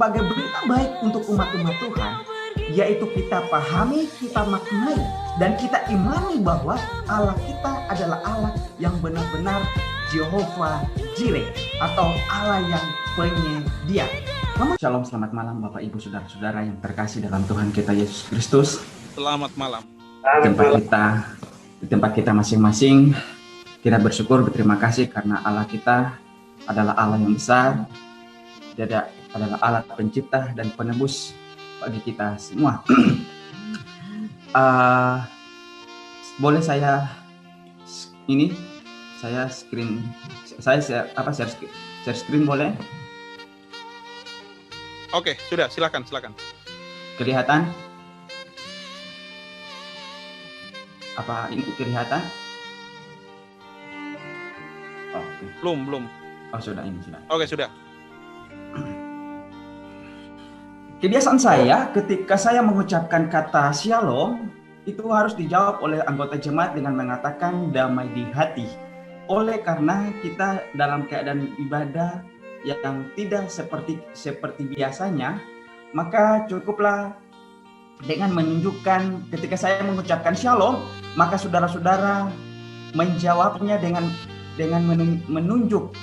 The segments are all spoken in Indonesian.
sebagai berita baik untuk umat-umat Tuhan, yaitu kita pahami, kita maknai, dan kita imani bahwa Allah kita adalah Allah yang benar-benar Jehovah Jireh, atau Allah yang penyedia. Shalom, selamat malam Bapak Ibu Saudara-saudara yang terkasih dalam Tuhan kita Yesus Kristus. Selamat malam. Di tempat kita masing-masing, kita bersyukur, berterima kasih karena Allah kita adalah Allah yang besar. Dia adalah Allah pencipta dan penebus bagi kita semua. Boleh saya share screen boleh? Oke, sudah, silakan. Kelihatan? Apa ini kelihatan? Oh, Belum. Oh, sudah. Oke, sudah. Kebiasaan saya ketika saya mengucapkan kata shalom, itu harus dijawab oleh anggota jemaat dengan mengatakan damai di hati. Oleh karena kita dalam keadaan ibadah yang tidak seperti biasanya, maka cukuplah dengan menunjukkan ketika saya mengucapkan shalom, maka saudara-saudara menjawabnya dengan menunjuk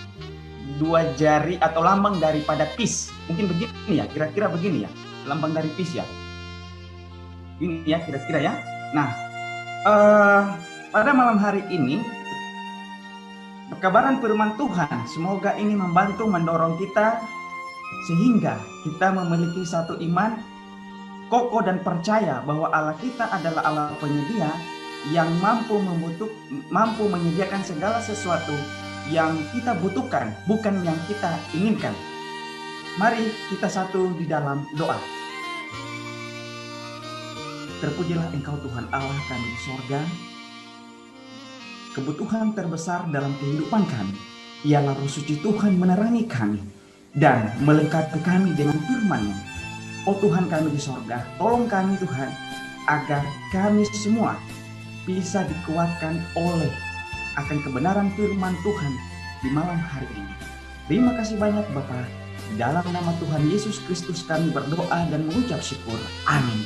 dua jari atau lambang daripada peace. Mungkin begini ya, kira-kira begini ya, lambang dari peace ya. Ini ya kira-kira ya. Nah, pada malam hari ini pekabaran firman Tuhan semoga ini membantu mendorong kita sehingga kita memiliki satu iman kokoh dan percaya bahwa Allah kita adalah Allah penyedia yang mampu menyediakan segala sesuatu yang kita butuhkan, bukan yang kita inginkan. Mari kita satu di dalam doa. Terpujilah Engkau Tuhan Allah kami di sorga. Kebutuhan terbesar dalam kehidupan kami ialah Roh Suci Tuhan menerangi kami dan melengkapi kami dengan firman-Mu. Oh Tuhan kami di sorga, tolong kami Tuhan agar kami semua bisa dikuatkan oleh akan kebenaran firman Tuhan di malam hari ini. Terima kasih banyak Bapa. Dalam nama Tuhan Yesus Kristus kami berdoa dan mengucap syukur. Amin.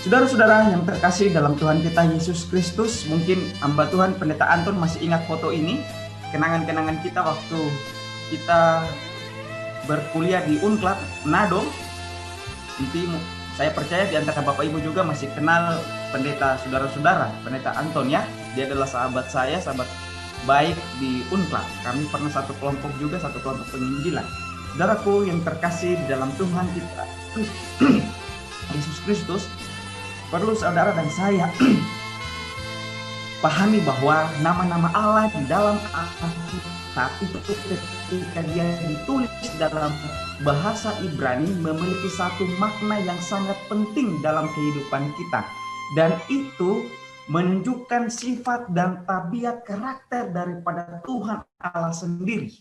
Saudara-saudara yang terkasih dalam Tuhan kita Yesus Kristus, mungkin hamba Tuhan Pendeta Anton masih ingat foto ini, kenangan-kenangan kita waktu kita berkuliah di Unclad Manado. Nanti saya percaya di antara Bapak Ibu juga masih kenal pendeta saudara-saudara, Pendeta Anton ya. Dia adalah sahabat saya, sahabat baik di Unclad. Kami pernah satu kelompok penginjilan. Saudaraku yang terkasih di dalam Tuhan kita Yesus Kristus, perlu saudara dan saya pahami bahwa nama-nama Allah di dalam Alkitab itu ketika dia ditulis dalam bahasa Ibrani memiliki satu makna yang sangat penting dalam kehidupan kita, dan itu menunjukkan sifat dan tabiat karakter daripada Tuhan Allah sendiri.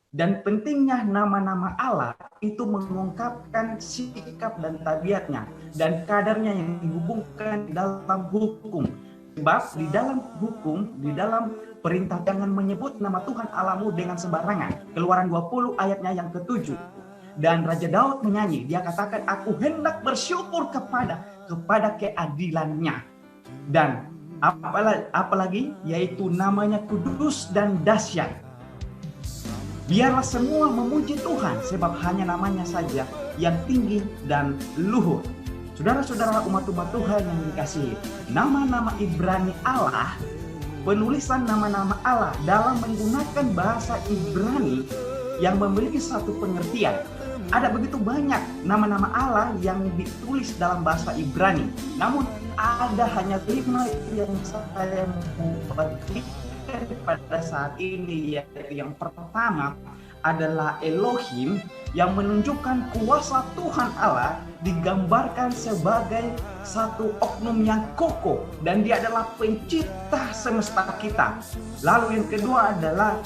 Dan pentingnya nama-nama Allah itu mengungkapkan sikap dan tabiatnya dan kadarnya yang dihubungkan dalam hukum. Sebab di dalam hukum, di dalam perintah jangan menyebut nama Tuhan Allahmu dengan sembarangan. Keluaran 20 ayatnya yang ke-7. Dan Raja Daud menyanyi, dia katakan, aku hendak bersyukur kepada keadilannya. Dan apalagi yaitu namanya kudus dan dahsyat. Biarlah semua memuji Tuhan, sebab hanya namanya saja yang tinggi dan luhur. Saudara-saudara umat-umat Tuhan yang dikasihi, nama-nama Ibrani Allah, penulisan nama-nama Allah dalam menggunakan bahasa Ibrani yang memiliki satu pengertian. Ada begitu banyak nama-nama Allah yang ditulis dalam bahasa Ibrani, namun ada hanya 5 yang saya mau pada saat ini, yaitu yang pertama adalah Elohim, yang menunjukkan kuasa Tuhan Allah digambarkan sebagai satu oknum yang kokoh dan dia adalah pencipta semesta kita. Lalu yang kedua adalah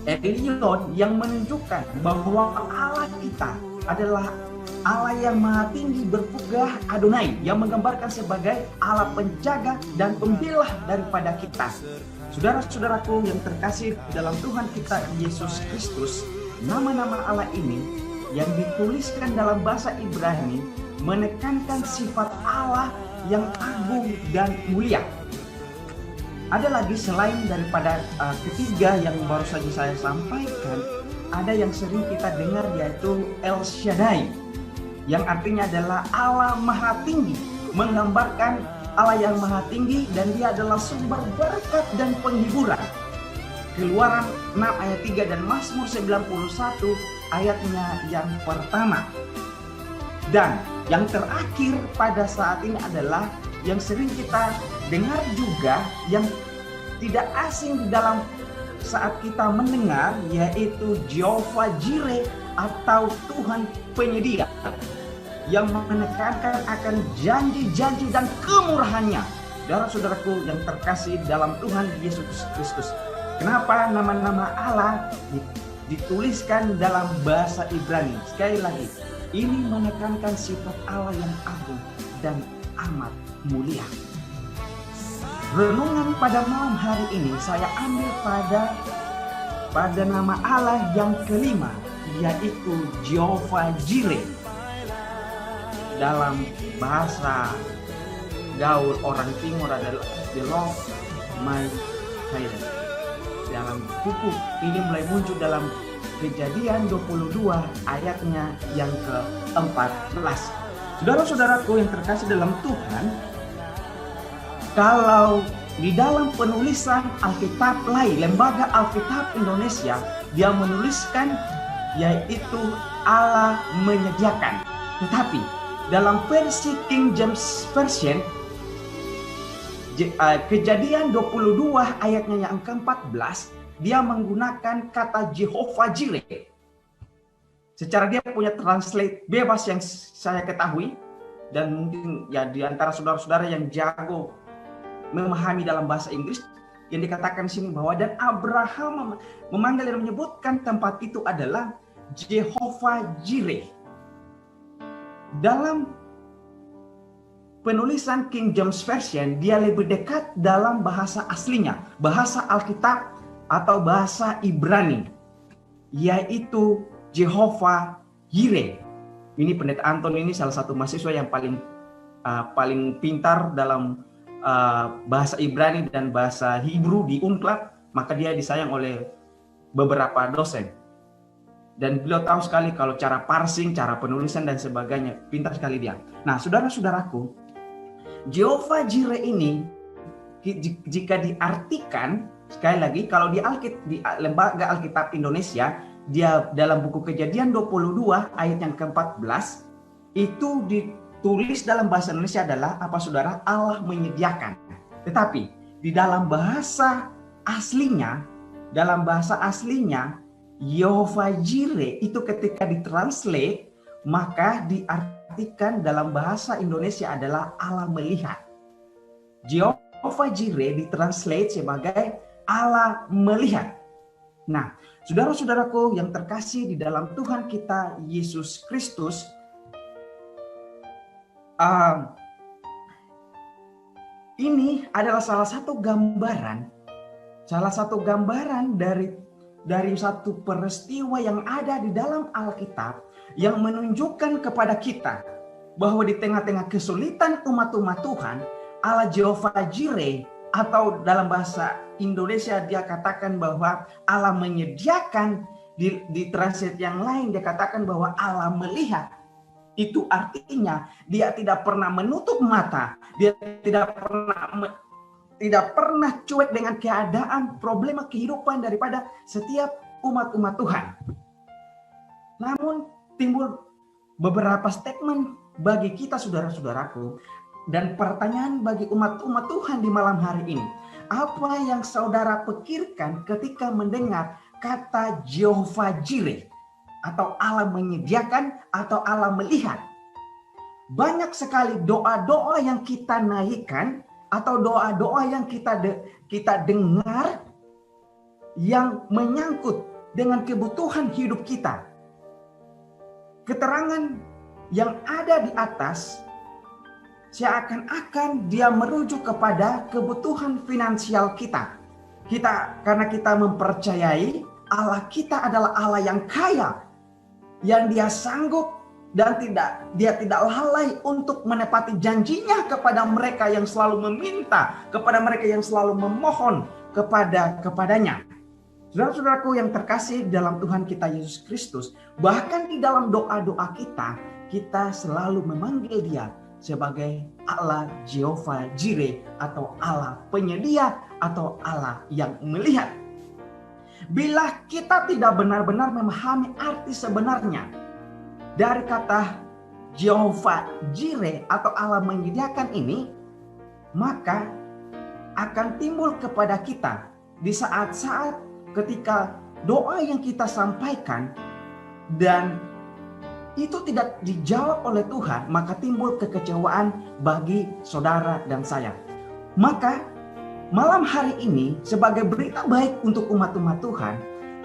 Elion, yang menunjukkan bahwa Allah kita adalah Allah yang maha tinggi berpugah Adonai, yang menggambarkan sebagai Allah penjaga dan pembela daripada kita. Saudara-saudaraku yang terkasih dalam Tuhan kita Yesus Kristus, nama-nama Allah ini yang dituliskan dalam bahasa Ibrani menekankan sifat Allah yang agung dan mulia. Ada lagi selain daripada ketiga yang baru saja saya sampaikan, ada yang sering kita dengar yaitu El Shaddai, yang artinya adalah Allah Maha Tinggi, menggambarkan Allah yang Maha Tinggi dan dia adalah sumber berkat dan penghiburan. Keluaran 6 ayat 3 dan Mazmur 91 ayatnya yang pertama. Dan yang terakhir pada saat ini adalah yang sering kita dengar juga, yang tidak asing di dalam saat kita mendengar, yaitu Jehovah Jireh atau Tuhan penyedia, yang menekankan akan janji-janji dan kemurahannya. Saudara-saudaraku yang terkasih dalam Tuhan Yesus Kristus, kenapa nama-nama Allah dituliskan dalam bahasa Ibrani? Sekali lagi, ini menekankan sifat Allah yang agung dan amat mulia. Renungan pada malam hari ini saya ambil pada nama Allah yang kelima, yaitu Jehovah Jireh. Dalam bahasa gaul orang timur adalah the Lord my healer. Dalam buku ini mulai muncul dalam Kejadian 22 ayatnya yang ke-14. Saudara-saudaraku yang terkasih dalam Tuhan, kalau di dalam penulisan Alkitab lain, Lembaga Alkitab Indonesia, dia menuliskan yaitu Allah menyediakan. Tetapi dalam versi King James Version, Kejadian 22 ayatnya yang ke-14, dia menggunakan kata Jehovah Jireh. Secara dia punya translate bebas yang saya ketahui, dan mungkin ya di antara saudara-saudara yang jago memahami dalam bahasa Inggris, yang dikatakan di sini bahwa dan Abraham memanggil dan menyebutkan tempat itu adalah Jehovah Jireh. Dalam penulisan King James Version, dia lebih dekat dalam bahasa aslinya, bahasa Alkitab atau bahasa Ibrani, yaitu Jehovah Jireh. Ini Pendeta Anton ini salah satu mahasiswa yang paling pintar dalam bahasa Ibrani dan bahasa Hebrew di Unclad, maka dia disayang oleh beberapa dosen. Dan beliau tahu sekali kalau cara parsing, cara penulisan dan sebagainya, pintar sekali dia. Nah, saudara-saudaraku, Jehovah Jireh ini jika diartikan, sekali lagi, kalau di Lembaga Alkitab Indonesia, dia dalam buku Kejadian 22 ayat yang ke-14, itu ditulis dalam bahasa Indonesia adalah apa saudara? Allah menyediakan. Tetapi di dalam bahasa aslinya, Jehovah Jireh itu ketika ditranslate, maka diartikan dalam bahasa Indonesia adalah Allah melihat. Jehovah Jireh ditranslate sebagai Allah melihat. Nah, saudara-saudaraku yang terkasih di dalam Tuhan kita Yesus Kristus, ini adalah salah satu gambaran dari satu peristiwa yang ada di dalam Alkitab yang menunjukkan kepada kita bahwa di tengah-tengah kesulitan umat-umat Tuhan, Allah Jehovah Jireh, atau dalam bahasa Indonesia dia katakan bahwa Allah menyediakan, di translate yang lain dia katakan bahwa Allah melihat. Itu artinya dia tidak pernah menutup mata, dia tidak pernah cuek dengan keadaan, problema kehidupan daripada setiap umat-umat Tuhan. Namun timbul beberapa statement bagi kita saudara-saudaraku, dan pertanyaan bagi umat-umat Tuhan di malam hari ini. Apa yang saudara pikirkan ketika mendengar kata Jehovah Jireh, atau Allah menyediakan, atau Allah melihat? Banyak sekali doa-doa yang kita naikkan, atau doa-doa yang kita dengar yang menyangkut dengan kebutuhan hidup kita. Keterangan yang ada di atas seakan-akan dia merujuk kepada kebutuhan finansial kita. Karena kita mempercayai Allah kita adalah Allah yang kaya, yang Dia sanggup dan Dia tidak lalai untuk menepati janjinya kepada mereka yang selalu meminta, kepada mereka yang selalu memohon kepadanya. Saudara-saudaraku yang terkasih dalam Tuhan kita Yesus Kristus, bahkan di dalam doa-doa kita selalu memanggil Dia sebagai Allah Jehovah Jireh, atau Allah penyedia, atau Allah yang melihat. Bila kita tidak benar-benar memahami arti sebenarnya dari kata Jehovah Jireh atau Allah menyediakan ini, maka akan timbul kepada kita di saat-saat ketika doa yang kita sampaikan dan itu tidak dijawab oleh Tuhan, maka timbul kekecewaan bagi saudara dan saya. Maka malam hari ini sebagai berita baik untuk umat-umat Tuhan,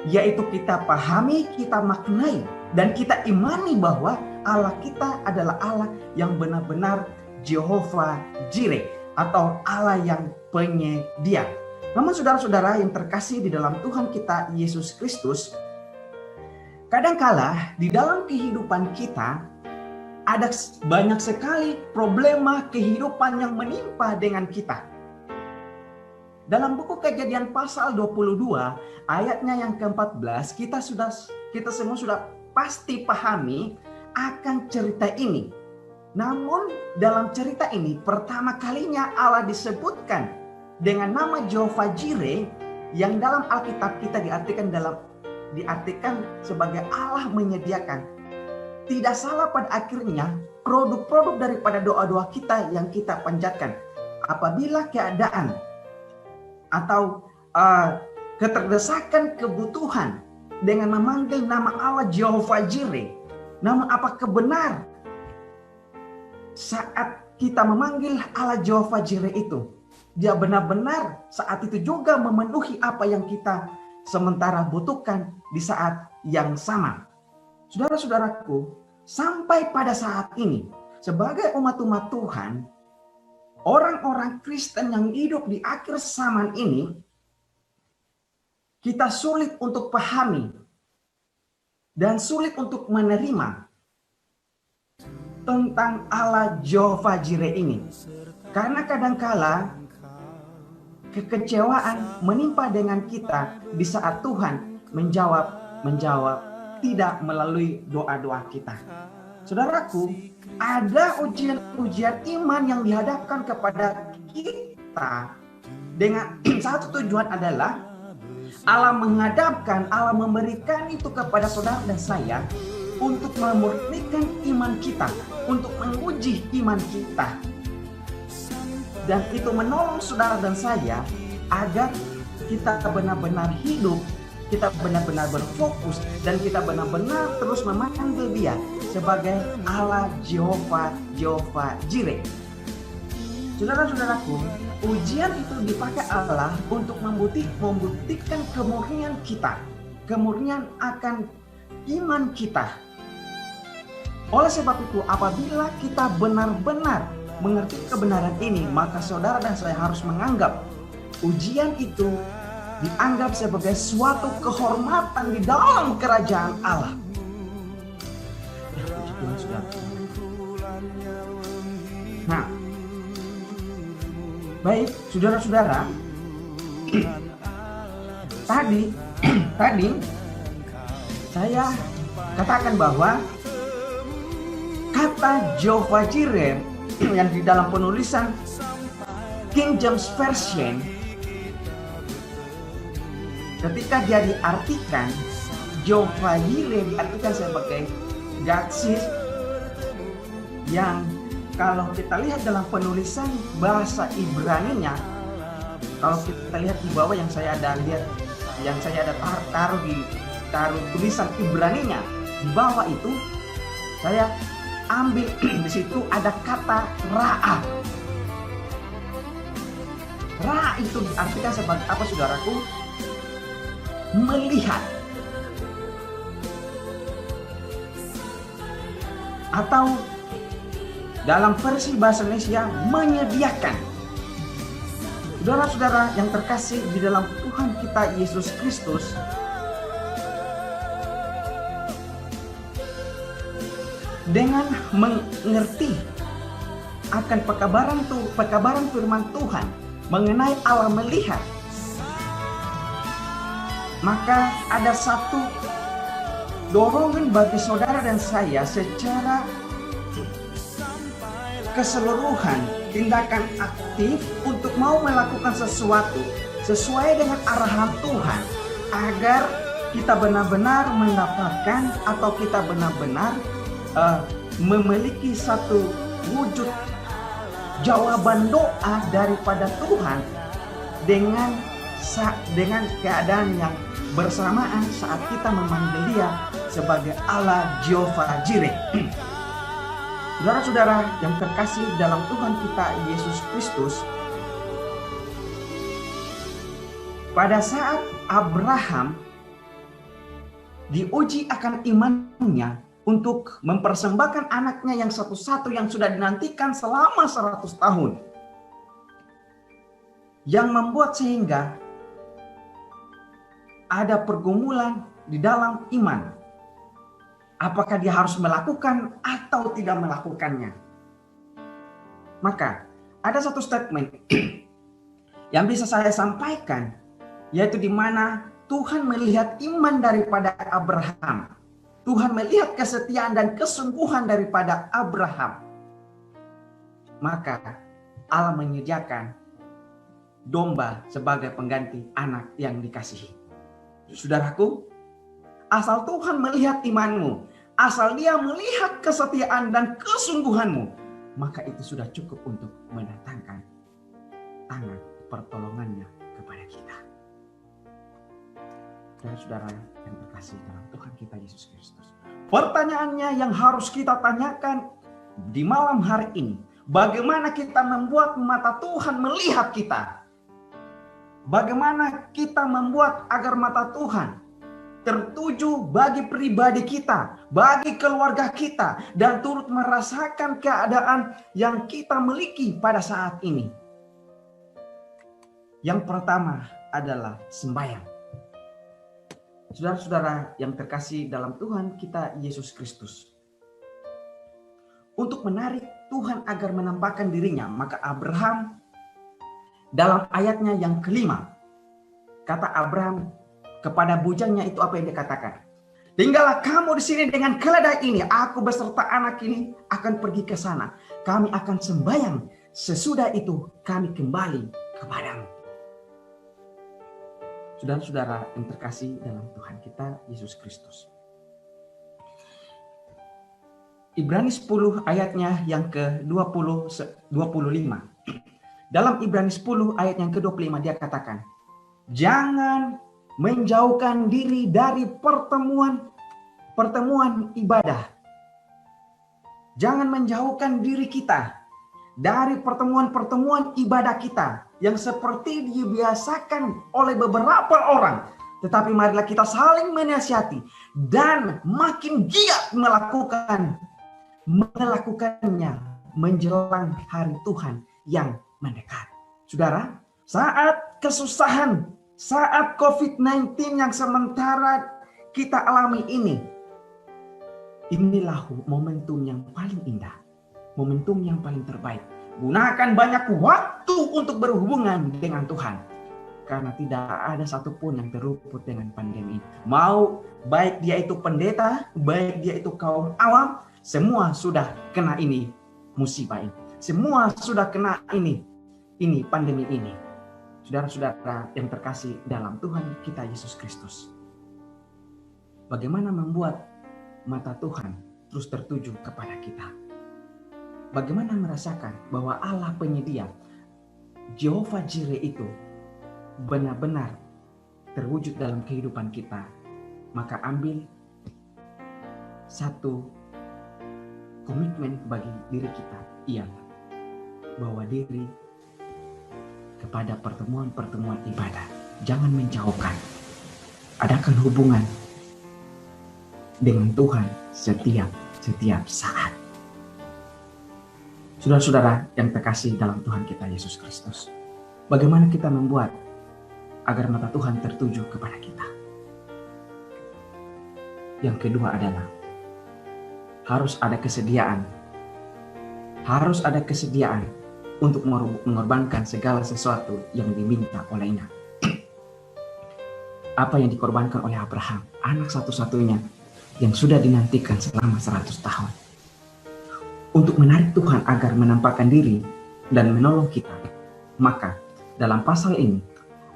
yaitu kita pahami, kita maknai, dan kita imani bahwa Allah kita adalah Allah yang benar-benar Jehovah Jireh, atau Allah yang penyedia. Namun saudara-saudara yang terkasih di dalam Tuhan kita Yesus Kristus, kadangkala di dalam kehidupan kita ada banyak sekali problema kehidupan yang menimpa dengan kita. Dalam buku Kejadian pasal 22 ayatnya yang ke-14, kita semua sudah pasti pahami akan cerita ini. Namun dalam cerita ini pertama kalinya Allah disebutkan dengan nama Jehovah Jireh, yang dalam Alkitab kita diartikan sebagai Allah menyediakan. Tidak salah pada akhirnya produk-produk daripada doa-doa kita yang kita panjatkan. Apabila keadaan atau keterdesakan kebutuhan dengan memanggil nama Allah Jehovah Jireh, namun apakah benar saat kita memanggil Allah Jehovah Jireh itu, Dia benar-benar saat itu juga memenuhi apa yang kita sementara butuhkan di saat yang sama? Saudara-saudaraku, sampai pada saat ini, sebagai umat-umat Tuhan, orang-orang Kristen yang hidup di akhir zaman ini, kita sulit untuk pahami dan sulit untuk menerima tentang Allah Jehovah Jireh ini. Karena kadangkala kekecewaan menimpa dengan kita di saat Tuhan menjawab tidak melalui doa-doa kita. Saudaraku, ada ujian-ujian iman yang dihadapkan kepada kita dengan satu tujuan adalah Allah menghadapkan, Allah memberikan itu kepada saudara dan saya untuk memurnikan iman kita, untuk menguji iman kita. Dan itu menolong saudara dan saya agar kita benar-benar hidup, kita benar-benar berfokus, dan kita benar-benar terus memanggil Dia sebagai Allah Jehovah Jireh. Saudara-saudaraku, ujian itu dipakai Allah untuk membuktikan kemurnian kita, kemurnian akan iman kita. Oleh sebab itu, apabila kita benar-benar mengerti kebenaran ini, maka saudara dan saya harus menganggap ujian itu dianggap sebagai suatu kehormatan di dalam kerajaan Allah. Nah, baik saudara-saudara, tadi saya katakan bahwa kata Jehovah Jireh yang di dalam penulisan King James Version, ketika dia diartikan, Jehovah Jireh diartikan sebagai God sees, yang kalau kita lihat dalam penulisan bahasa Ibrani-nya, kalau kita lihat di bawah yang saya ada taruh tulisan Ibrani-nya di bawah itu, saya ambil di situ ada kata ra'a. Ra'a itu diartikan sebagai apa, saudaraku? Melihat. Atau dalam versi bahasa Indonesia, menyediakan. Saudara-saudara yang terkasih di dalam Tuhan kita Yesus Kristus, dengan mengerti akan pekabaran firman Tuhan mengenai Allah melihat, maka ada satu dorongan bagi saudara dan saya secara keseluruhan, tindakan aktif untuk mau melakukan sesuatu sesuai dengan arahan Tuhan, agar kita benar-benar mendapatkan atau kita benar-benar memiliki satu wujud jawaban doa daripada Tuhan dengan keadaan yang bersamaan saat kita memanggil Dia sebagai Allah Jehovah Jireh. Saudara-saudara yang terkasih dalam Tuhan kita Yesus Kristus, pada saat Abraham diuji akan imannya untuk mempersembahkan anaknya yang satu-satu yang sudah dinantikan selama 100 tahun, yang membuat sehingga ada pergumulan di dalam iman. Apakah dia harus melakukan atau tidak melakukannya? Maka ada satu statement yang bisa saya sampaikan, yaitu di mana Tuhan melihat iman daripada Abraham. Tuhan melihat kesetiaan dan kesungguhan daripada Abraham. Maka Allah menyediakan domba sebagai pengganti anak yang dikasihi. Saudaraku, asal Tuhan melihat imanmu, asal Dia melihat kesetiaan dan kesungguhanmu, maka itu sudah cukup untuk mendatangkan tangan pertolongannya kepada kita. Saudara yang terkasih dalam Tuhan kita Yesus Kristus, pertanyaannya yang harus kita tanyakan di malam hari ini, bagaimana kita membuat mata Tuhan melihat kita? Bagaimana kita membuat agar mata Tuhan tertuju bagi pribadi kita, bagi keluarga kita, dan turut merasakan keadaan yang kita miliki pada saat ini? Yang pertama adalah sembahyang. Saudara-saudara yang terkasih dalam Tuhan kita Yesus Kristus, untuk menarik Tuhan agar menampakkan dirinya, maka Abraham dalam ayatnya yang kelima, kata Abraham kepada bujangnya itu apa yang dikatakan? Tinggallah kamu di sini dengan keledai ini, aku beserta anak ini akan pergi ke sana. Kami akan sembahyang, sesudah itu kami kembali kepadamu. Saudara-saudara yang terkasih dalam Tuhan kita Yesus Kristus, Ibrani 10 ayatnya yang ke-25. Dalam Ibrani 10 ayat yang ke-25 dia katakan, jangan menjauhkan diri dari pertemuan ibadah. Jangan menjauhkan diri kita dari pertemuan ibadah kita yang seperti dibiasakan oleh beberapa orang. Tetapi marilah kita saling menasihati dan makin giat melakukannya menjelang hari Tuhan yang mendekat. Saudara, saat kesusahan, saat COVID-19 yang sementara kita alami ini, inilah momentum yang paling indah, momentum yang paling terbaik. Gunakan banyak waktu untuk berhubungan dengan Tuhan, karena tidak ada satupun yang terluput dengan pandemi. Mau baik dia itu pendeta, baik dia itu kaum awam, semua sudah kena ini musibah ini. Semua sudah kena ini pandemi ini. Saudara-saudara yang terkasih dalam Tuhan kita Yesus Kristus, bagaimana membuat mata Tuhan terus tertuju kepada kita? Bagaimana merasakan bahwa Allah penyedia, Jehovah Jireh itu benar-benar terwujud dalam kehidupan kita? Maka ambil satu komitmen bagi diri kita, ialah bahwa diri kepada pertemuan ibadah. Jangan menjauhkan. Adakan hubungan dengan Tuhan setiap saat. Saudara-saudara yang terkasih dalam Tuhan kita Yesus Kristus, bagaimana kita membuat agar mata Tuhan tertuju kepada kita? Yang kedua adalah harus ada kesediaan. Harus ada kesediaan untuk mengorbankan segala sesuatu yang diminta olehnya. Apa yang dikorbankan oleh Abraham, anak satu-satunya yang sudah dinantikan selama 100 tahun. Untuk menarik Tuhan agar menampakkan diri dan menolong kita. Maka dalam pasal ini,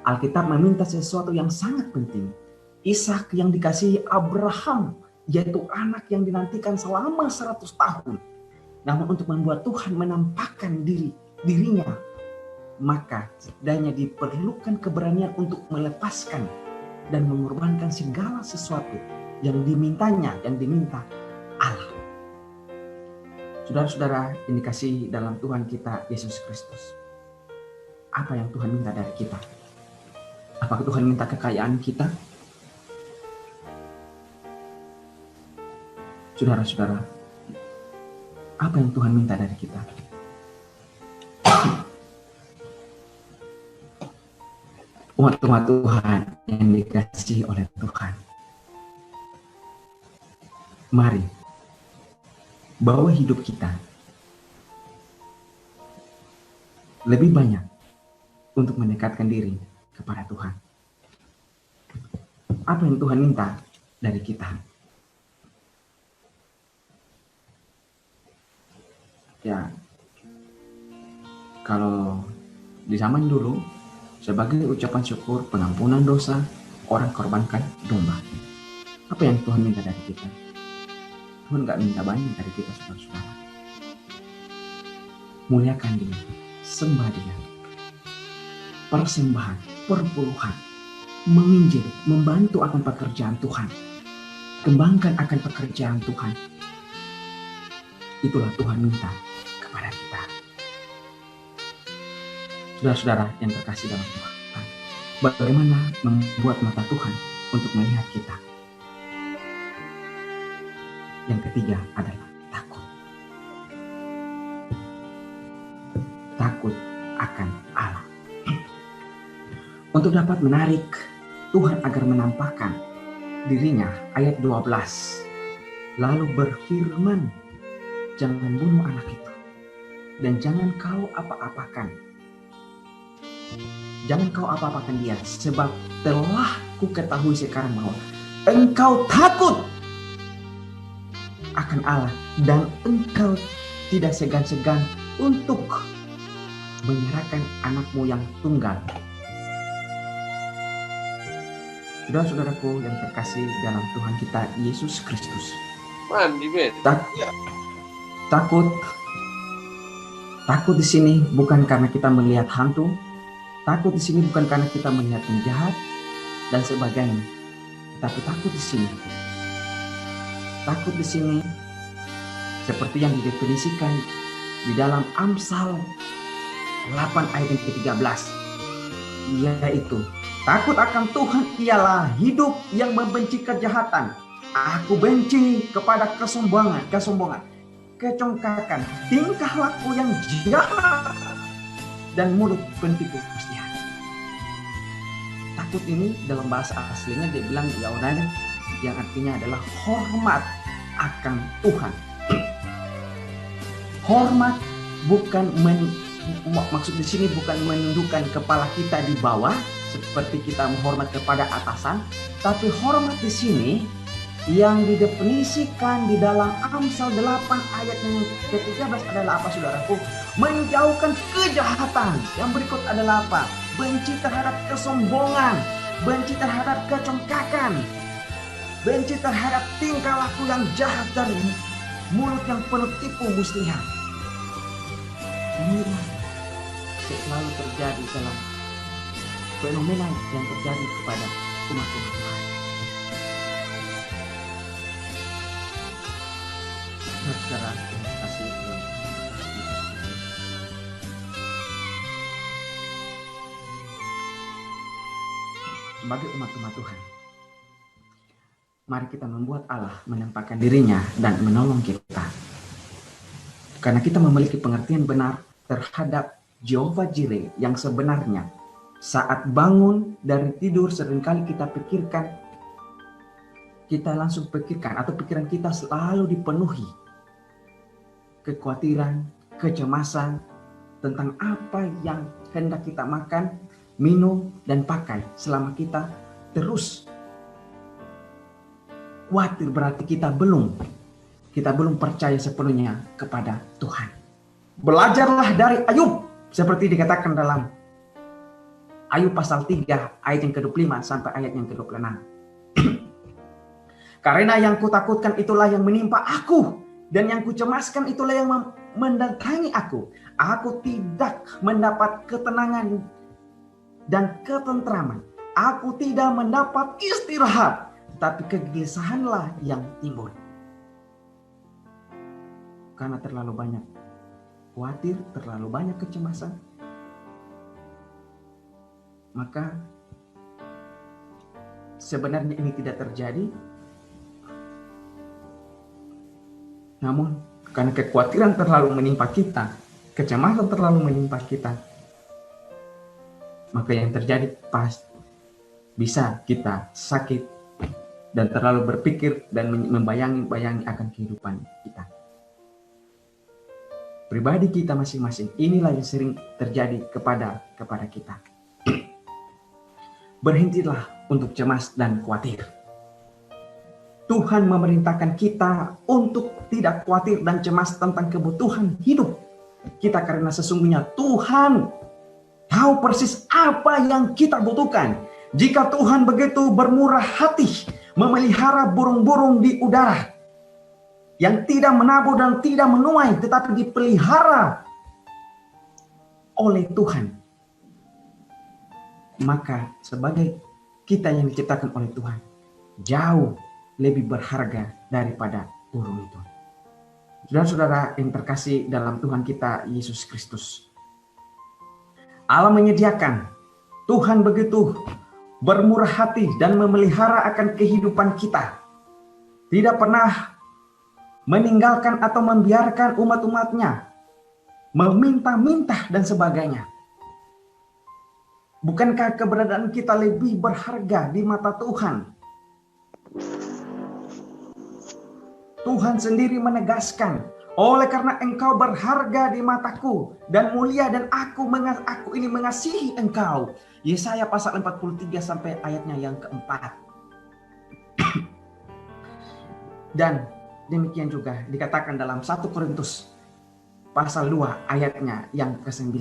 Alkitab meminta sesuatu yang sangat penting. Ishak yang dikasihi Abraham, yaitu anak yang dinantikan selama 100 tahun. Namun untuk membuat Tuhan menampakkan dirinya, maka setidaknya diperlukan keberanian untuk melepaskan dan mengorbankan segala sesuatu yang dimintanya, yang diminta Allah. Saudara-saudara yang dikasihi dalam Tuhan kita Yesus Kristus, apa yang Tuhan minta dari kita? Apakah Tuhan minta kekayaan kita? Saudara-saudara, apa yang Tuhan minta dari kita? Umat-umat Tuhan yang dikasihi oleh Tuhan, mari bawa hidup kita lebih banyak untuk mendekatkan diri kepada Tuhan. Apa yang Tuhan minta dari kita? Ya, kalau di zaman dulu, sebagai ucapan syukur pengampunan dosa, orang korbankan domba. Apa yang Tuhan minta dari kita? Tuhan gak minta banyak dari kita, saudara-saudara. Muliakan Dia, sembah Dia. Persembahan, perpuluhan, menginjil, membantu akan pekerjaan Tuhan. Kembangkan akan pekerjaan Tuhan. Itulah Tuhan minta kepada kita. Saudara-saudara yang terkasih dalam Tuhan, bagaimana membuat mata Tuhan untuk melihat kita? Yang ketiga adalah takut. Takut akan Allah. Untuk dapat menarik Tuhan agar menampakkan dirinya, ayat 12. Lalu berfirman, jangan bunuh anak itu, dan jangan kau apa-apakan. Jangan kau apa-apakan dia, sebab telah ku ketahui sekarang bahwa engkau takut akan Allah, dan engkau tidak segan-segan untuk menyerahkan anakmu yang tunggal. Saudara-saudaraku yang terkasih dalam Tuhan kita Yesus Kristus, takut di sini bukan karena kita melihat hantu, takut di sini bukan karena kita melihat penjahat dan sebagainya, tapi takut di sini. Takut di sini seperti yang didefinisikan di dalam Amsal 8 ayat yang ke-13, yaitu takut akan Tuhan ialah hidup yang membenci kejahatan. Aku benci kepada kesombongan, kecongkakan, tingkah laku yang jahat, dan mulut pentipu kesedihan. Takut ini dalam bahasa aslinya dia bilang Yunani, yang artinya adalah hormat akan Tuhan. Hormat bukan maksud di sini bukan menundukkan kepala kita di bawah seperti kita menghormat kepada atasan, tapi hormat di sini yang didefinisikan di dalam Amsal 8 ayat yang ke-13 adalah apa, saudaraku? Menjauhkan kejahatan. Yang berikut adalah apa? Benci terhadap kesombongan, benci terhadap kecongkakan, benci terhadap tingkah laku yang jahat dan mulut yang penuh tipu muslihat. Inilah selalu terjadi dalam fenomena yang terjadi kepada umat-umat Tuhan. Saudara yang kasih sebagai umat-umat Tuhan, mari kita membuat Allah menampakkan dirinya dan menolong kita. Karena kita memiliki pengertian benar terhadap Jehovah Jireh yang sebenarnya. Saat bangun dari tidur seringkali kita pikirkan, kita langsung pikirkan atau pikiran kita selalu dipenuhi kekhawatiran, kecemasan tentang apa yang hendak kita makan, minum, dan pakai selama kita terus khawatir, berarti kita belum percaya sepenuhnya kepada Tuhan. Belajarlah dari Ayub seperti dikatakan dalam Ayub pasal 3 ayat yang ke-25 sampai ayat yang ke-26. Karena yang kutakutkan itulah yang menimpa aku, dan yang kucemaskan itulah yang mendatangi aku. Aku tidak mendapat ketenangan dan ketentraman. Aku tidak mendapat istirahat, tapi kegelisahanlah yang timbul. Karena terlalu banyak khawatir, terlalu banyak kecemasan, maka sebenarnya ini tidak terjadi. Namun karena kekhawatiran terlalu menimpa kita, kecemasan terlalu menimpa kita, maka yang terjadi pasti bisa kita sakit dan terlalu berpikir dan membayangi akan kehidupan kita. Pribadi kita masing-masing, inilah yang sering terjadi kepada kita. Berhentilah untuk cemas dan khawatir. Tuhan memerintahkan kita untuk tidak khawatir dan cemas tentang kebutuhan hidup kita, karena sesungguhnya Tuhan tahu persis apa yang kita butuhkan. Jika Tuhan begitu bermurah hati memelihara burung-burung di udara yang tidak menabur dan tidak menuai, tetapi dipelihara oleh Tuhan, maka sebagai kita yang diciptakan oleh Tuhan, jauh lebih berharga daripada burung itu. Saudara-saudara yang terkasih dalam Tuhan kita Yesus Kristus, Allah menyediakan, Tuhan begitu bermurah hati dan memelihara akan kehidupan kita. Tidak pernah meninggalkan atau membiarkan umat-umatnya meminta-minta dan sebagainya. Bukankah keberadaan kita lebih berharga di mata Tuhan? Tuhan sendiri menegaskan, oleh karena engkau berharga di mataku dan mulia, dan aku ini mengasihi engkau. Yesaya pasal 43 sampai ayatnya yang keempat. Dan demikian juga dikatakan dalam 1 Korintus pasal 2 ayatnya yang ke-9.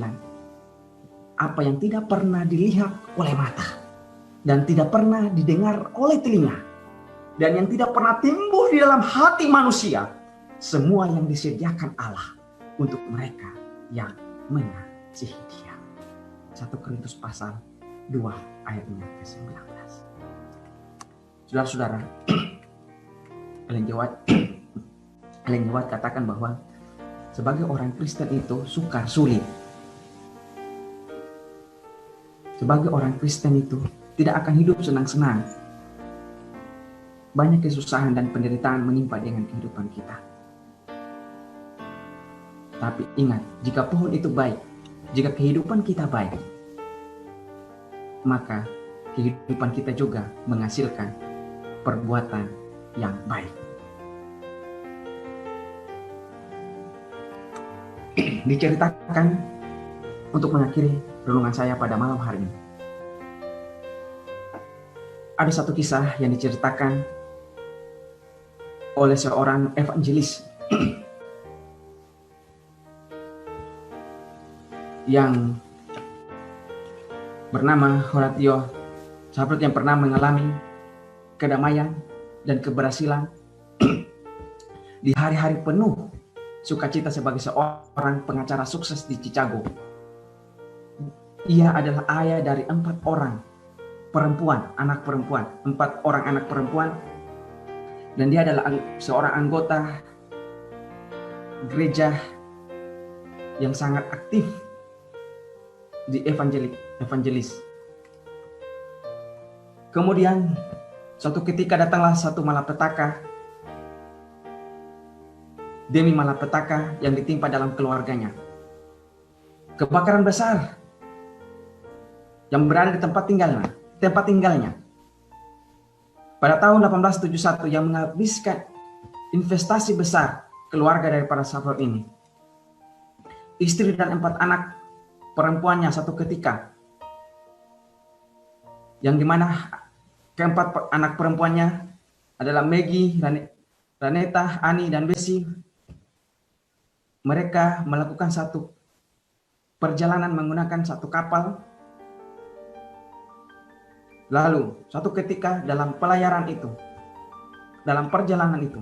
Apa yang tidak pernah dilihat oleh mata dan tidak pernah didengar oleh telinga dan yang tidak pernah timbul di dalam hati manusia, semua yang disediakan Allah untuk mereka yang mengasihi Dia. 1 Korintus pasal 2 ayatnya ke-19. Saudara-saudara, Ellen G. White katakan bahwa sebagai orang Kristen itu sukar sulit. Sebagai orang Kristen itu tidak akan hidup senang-senang. Banyak kesusahan dan penderitaan menimpa dengan kehidupan kita. Tapi ingat, jika pohon itu baik, jika kehidupan kita baik, maka kehidupan kita juga menghasilkan perbuatan yang baik. Diceritakan untuk mengakhiri renungan saya pada malam hari ini. Ada satu kisah yang diceritakan oleh seorang evangelis yang bernama Horatio, sahabat yang pernah mengalami kedamaian dan keberhasilan di hari-hari penuh sukacita sebagai seorang pengacara sukses di Chicago. Ia adalah ayah dari 4 orang anak perempuan, dan dia adalah seorang anggota gereja yang sangat aktif di evangelis. Kemudian suatu ketika datanglah satu malapetaka demi malapetaka yang ditimpa dalam keluarganya. Kebakaran besar yang berada di tempat tinggalnya. pada tahun 1871 yang menghabiskan investasi besar keluarga daripada Safrod ini. Istri dan 4 anak perempuannya satu ketika, yang dimana keempat anak perempuannya adalah Maggie, Raneta, Ani, dan Bessie. Mereka melakukan satu perjalanan menggunakan satu kapal. Lalu suatu ketika dalam pelayaran itu, dalam perjalanan itu,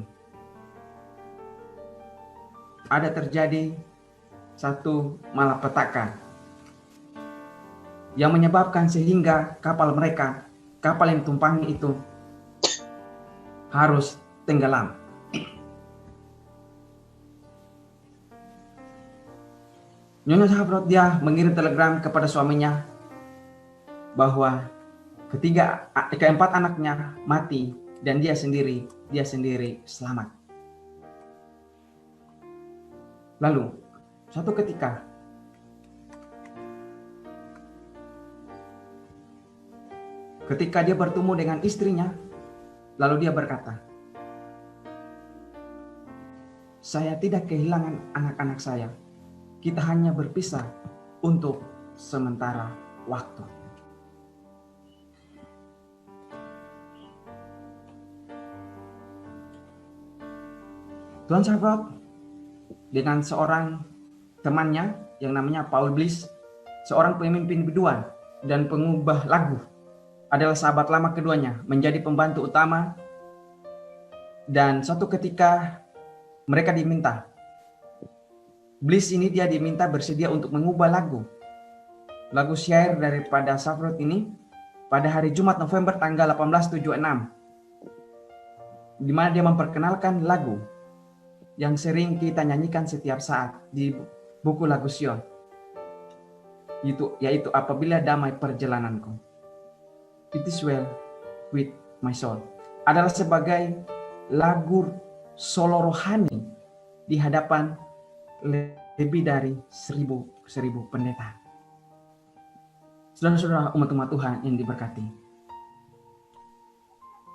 ada terjadi satu malapetaka yang menyebabkan sehingga kapal mereka, kapal yang tumpangi itu harus tenggelam. Nyonya Safrod dia mengirim telegram kepada suaminya bahwa keempat anaknya mati dan dia sendiri selamat. Lalu suatu ketika dia bertemu dengan istrinya, lalu dia berkata, "Saya tidak kehilangan anak-anak saya. Kita hanya berpisah untuk sementara waktu." Tuan Safrod dengan seorang temannya yang namanya Paul Bliss, seorang pemimpin biduan dan pengubah lagu, adalah sahabat lama keduanya, menjadi pembantu utama. Dan suatu ketika mereka diminta, Bliss ini dia diminta bersedia untuk mengubah lagu syair daripada Safrod ini pada hari Jumat November tanggal 1876, di mana dia memperkenalkan lagu yang sering kita nyanyikan setiap saat di buku lagu Sion, yaitu Apabila Damai Perjalananku, It is well with my soul, adalah sebagai lagu solo rohani di hadapan lebih dari 1000 pendeta. Saudara-saudara umat-umat Tuhan yang diberkati,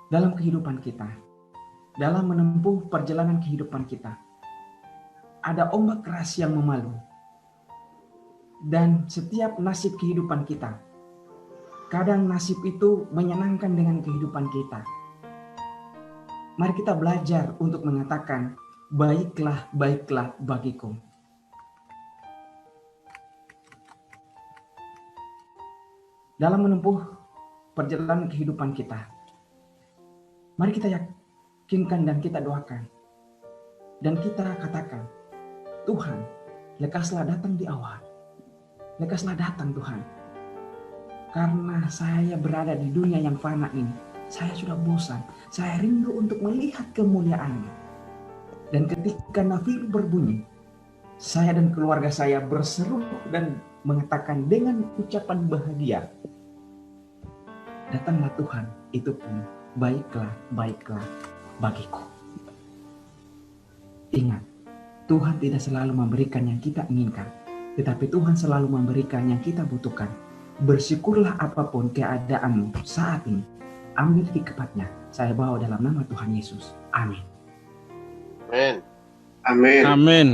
dalam kehidupan kita, dalam menempuh perjalanan kehidupan kita, ada ombak keras yang memalu. Dan setiap nasib kehidupan kita, kadang nasib itu menyenangkan dengan kehidupan kita. Mari kita belajar untuk mengatakan, baiklah, baiklah bagiku. Dalam menempuh perjalanan kehidupan kita, mari kita yakinkan dan kita doakan. Dan kita katakan, Tuhan, lekaslah datang di awal. Lekaslah datang Tuhan. Karena saya berada di dunia yang fana ini, saya sudah bosan. Saya rindu untuk melihat kemuliaan-Mu. Dan ketika nafir berbunyi, saya dan keluarga saya berseru dan mengatakan dengan ucapan bahagia, datanglah Tuhan, itu pun baiklah, baiklah bagiku. Ingat, Tuhan tidak selalu memberikan yang kita inginkan, tetapi Tuhan selalu memberikan yang kita butuhkan. Bersyukurlah apapun keadaanmu saat ini. Ambil hikmatnya. Saya bawa dalam nama Tuhan Yesus. Amin. Amin. Amin. Amin.